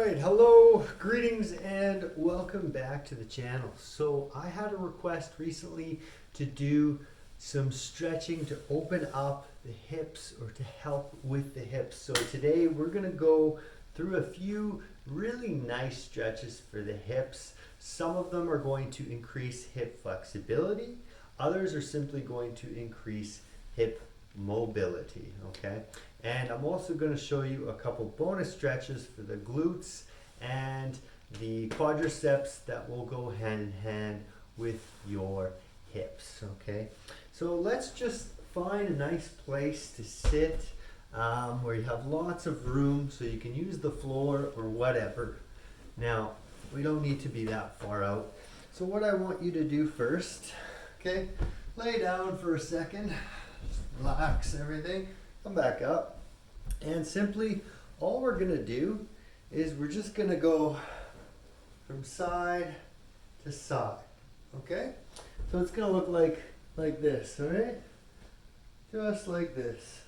Alright, hello, greetings, and welcome back to the channel. So I had a request recently to do some stretching to open up the hips or to help with the hips. So today we're going to go through a few really nice stretches for the hips. Some of them are going to increase hip flexibility. Others are simply going to increase hip mobility, okay? And I'm also going to show you a couple bonus stretches for the glutes and the quadriceps that will go hand in hand with your hips, okay? So let's just find a nice place to sit where you have lots of room so you can use the floor or whatever. Now, we don't need to be that far out. So what I want you to do first, okay, lay down for a second, just relax everything, come back up, and simply all we're going to do is we're just going to go from side to side, okay? So it's going to look like this, all right? Just like this,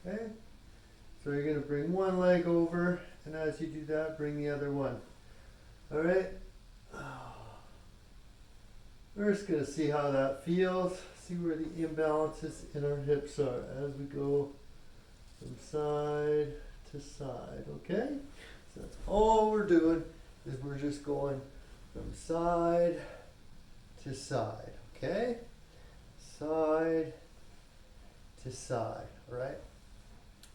okay? So you're going to bring one leg over, and as you do that, bring the other one, all right? We're just going to see how that feels, see where the imbalances in our hips are as we go from side to side, okay? So that's all we're doing is we're just going from side to side, okay? Side to side, all right?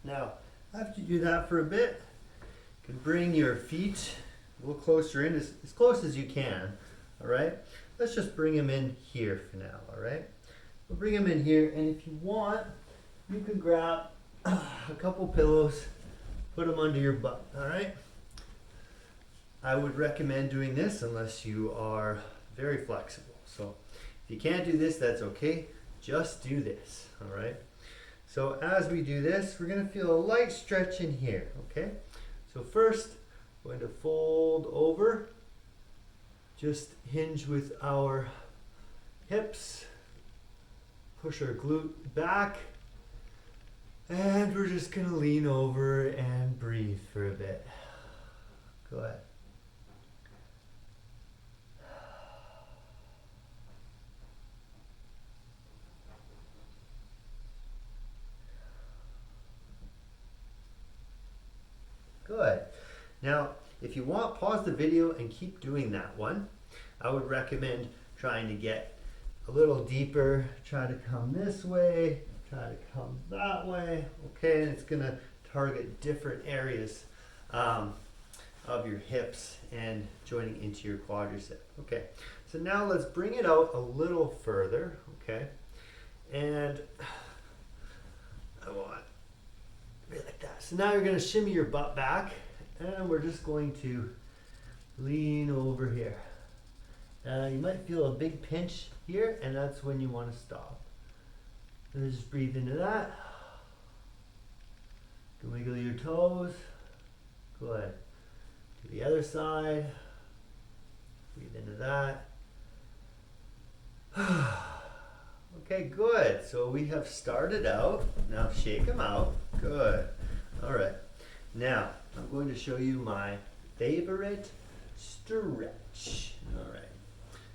Now, after you do that for a bit, you can bring your feet a little closer in, as close as you can, all right? Let's just bring them in here for now, all right? We'll bring them in here, and if you want, you can grab a couple pillows, put them under your butt, all right? I would recommend doing this unless you are very flexible. So if you can't do this, that's okay. Just do this, all right? So as we do this, we're going to feel a light stretch in here, okay? So first, we're going to fold over, just hinge with our hips, push our glute back, and we're just going to lean over and breathe for a bit. Go ahead. Good. Now, if you want, pause the video and keep doing that one. I would recommend trying to get a little deeper, try to come this way, try to come that way, okay? And it's gonna target different areas of your hips and joining into your quadricep. Okay, so now let's bring it out a little further, okay? And I want it like that. So now you're gonna shimmy your butt back, and we're just going to lean over here. You might feel a big pinch here, and that's when you want to stop. So just breathe into that. You can wiggle your toes. Go ahead. To the other side. Breathe into that. Okay, good. So we have started out. Now shake them out. Good. All right. Now I'm going to show you my favorite stretch. All right.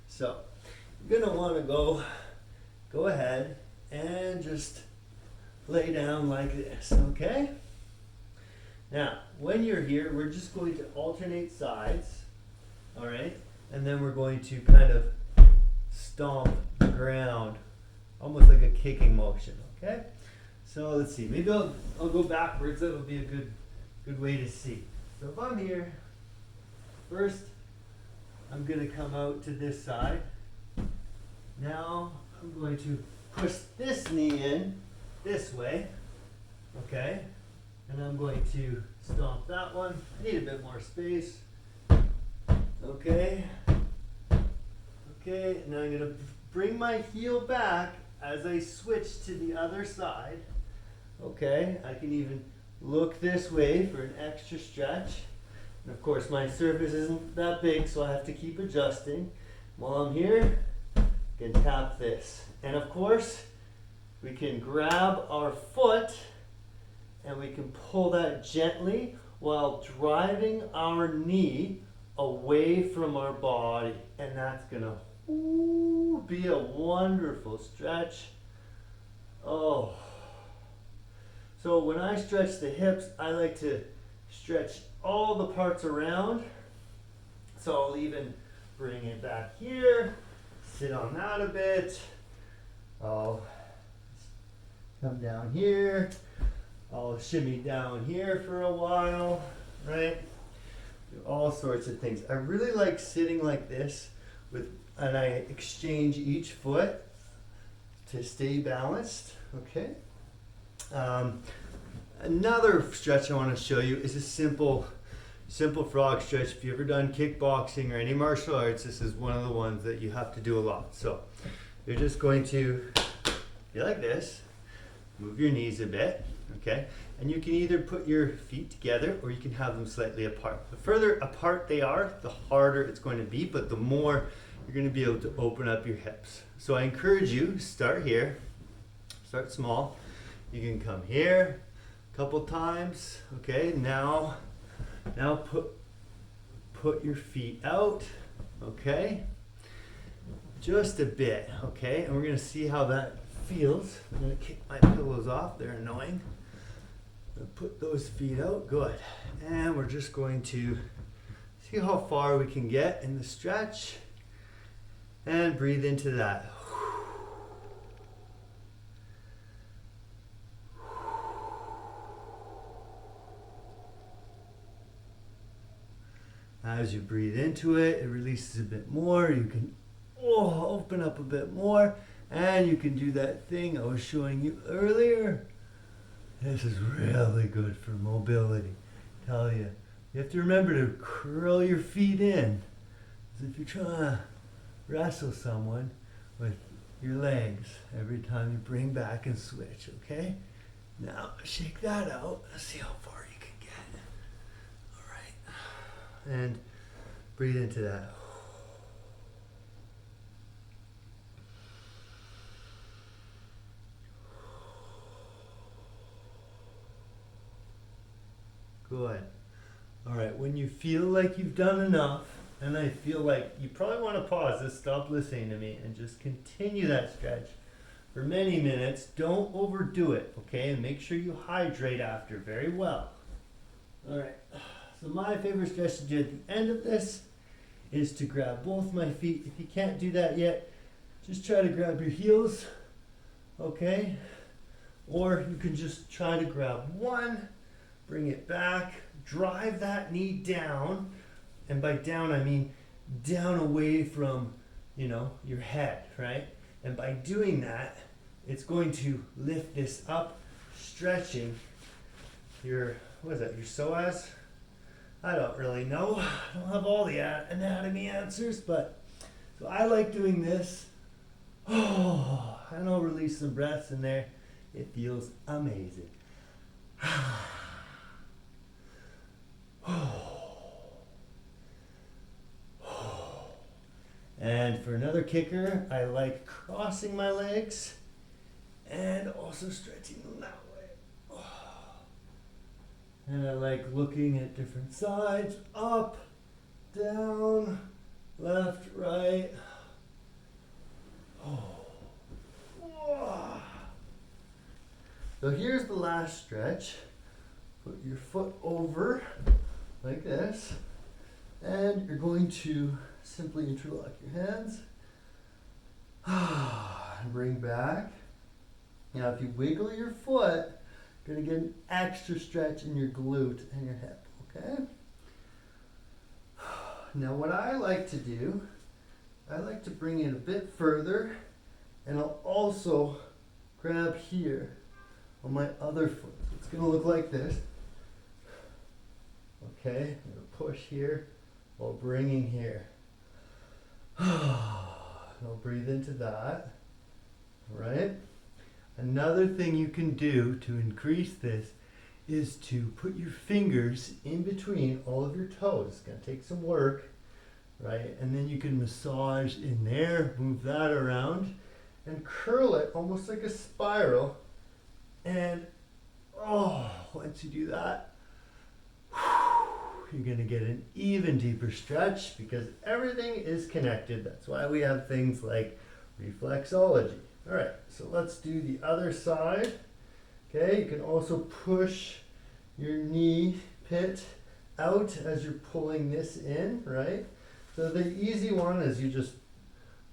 So you're going to want to go ahead and just lay down like this, okay? Now, when you're here, we're just going to alternate sides, all right? And then we're going to kind of stomp the ground, almost like a kicking motion, okay? So let's see, maybe I'll go backwards. That would be a good way to see. So if I'm here, first I'm going to come out to this side. Now I'm going to push this knee in this way, okay? And I'm going to stomp that one. I need a bit more space. Okay. Okay, now I'm going to bring my heel back as I switch to the other side. Okay, I can even look this way for an extra stretch. And of course my surface isn't that big, so I have to keep adjusting. While I'm here, I can tap this. And of course, we can grab our foot and we can pull that gently, while driving our knee away from our body. And that's gonna be a wonderful stretch. Oh. So when I stretch the hips, I like to stretch all the parts around. So I'll even bring it back here, sit on that a bit. I'll come down here. I'll shimmy down here for a while, right? Do all sorts of things. I really like sitting like this and I exchange each foot to stay balanced, okay? Another stretch I want to show you is a simple frog stretch. If you've ever done kickboxing or any martial arts, this is one of the ones that you have to do a lot. So you're just going to be like this, move your knees a bit, okay? And you can either put your feet together or you can have them slightly apart. The further apart they are, the harder it's going to be, but the more you're going to be able to open up your hips. So I encourage you, start here, start small. You can come here a couple times, okay? Now put your feet out, okay? Just a bit, okay? And we're gonna see how that feels. I'm gonna kick my pillows off, they're annoying. Put those feet out, good. And we're just going to see how far we can get in the stretch. And breathe into that. As you breathe into it, it releases a bit more. You can open up a bit more, and you can do that thing I was showing you earlier. This is really good for mobility. Tell you, you have to remember to curl your feet in, as if you're trying to wrestle someone with your legs every time you bring back and switch. Okay? Now shake that out. Let's see how far you can get. All right, and breathe into that. Good. All right, when you feel like you've done enough, and I feel like you probably want to pause this, stop listening to me, and just continue that stretch for many minutes. Don't overdo it, okay? And make sure you hydrate after very well. All right, so my favorite stretch to do at the end of this is to grab both my feet. If you can't do that yet, just try to grab your heels, okay? Or you can just try to grab one, bring it back, drive that knee down, and by down I mean down away from, your head, right? And by doing that, it's going to lift this up, stretching your, your psoas? I don't really know. I don't have all the anatomy answers, but so I like doing this. Oh, and I'll release some breaths in there. It feels amazing. And for another kicker, I like crossing my legs and also stretching them that way. And I like looking at different sides, up, down, left, right. So here's the last stretch. Put your foot over like this, and you're going to simply interlock your hands and bring back. Now if you wiggle your foot, you're going to get an extra stretch in your glute and your hip, okay? Now what I like to do, I like to bring it a bit further, and I'll also grab here on my other foot. So it's going to look like this. Okay, I'm going to push here while bringing here. I'll breathe into that. All right. Another thing you can do to increase this is to put your fingers in between all of your toes. It's going to take some work, right? And then you can massage in there, move that around, and curl it almost like a spiral. And once you do that, you're going to get an even deeper stretch because everything is connected. That's why we have things like reflexology. All right, so let's do the other side. Okay, you can also push your knee pit out as you're pulling this in, right? So the easy one is you just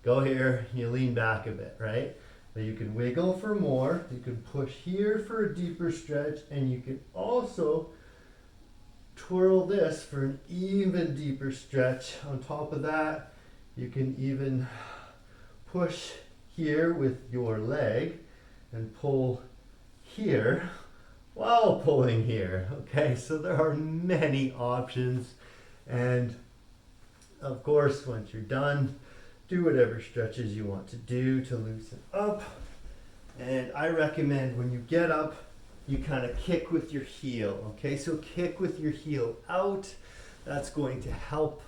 go here, you lean back a bit, right? But you can wiggle for more, you can push here for a deeper stretch, and you can also twirl this for an even deeper stretch. On top of that, you can even push here with your leg and pull here while pulling here. Okay, so there are many options, and of course once you're done, do whatever stretches you want to do to loosen up. And I recommend when you get up, you kind of kick with your heel. Okay, so kick with your heel out. That's going to help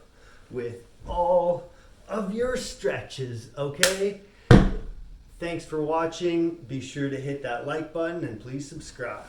with all of your stretches. Okay, thanks for watching. Be sure to hit that like button and please subscribe.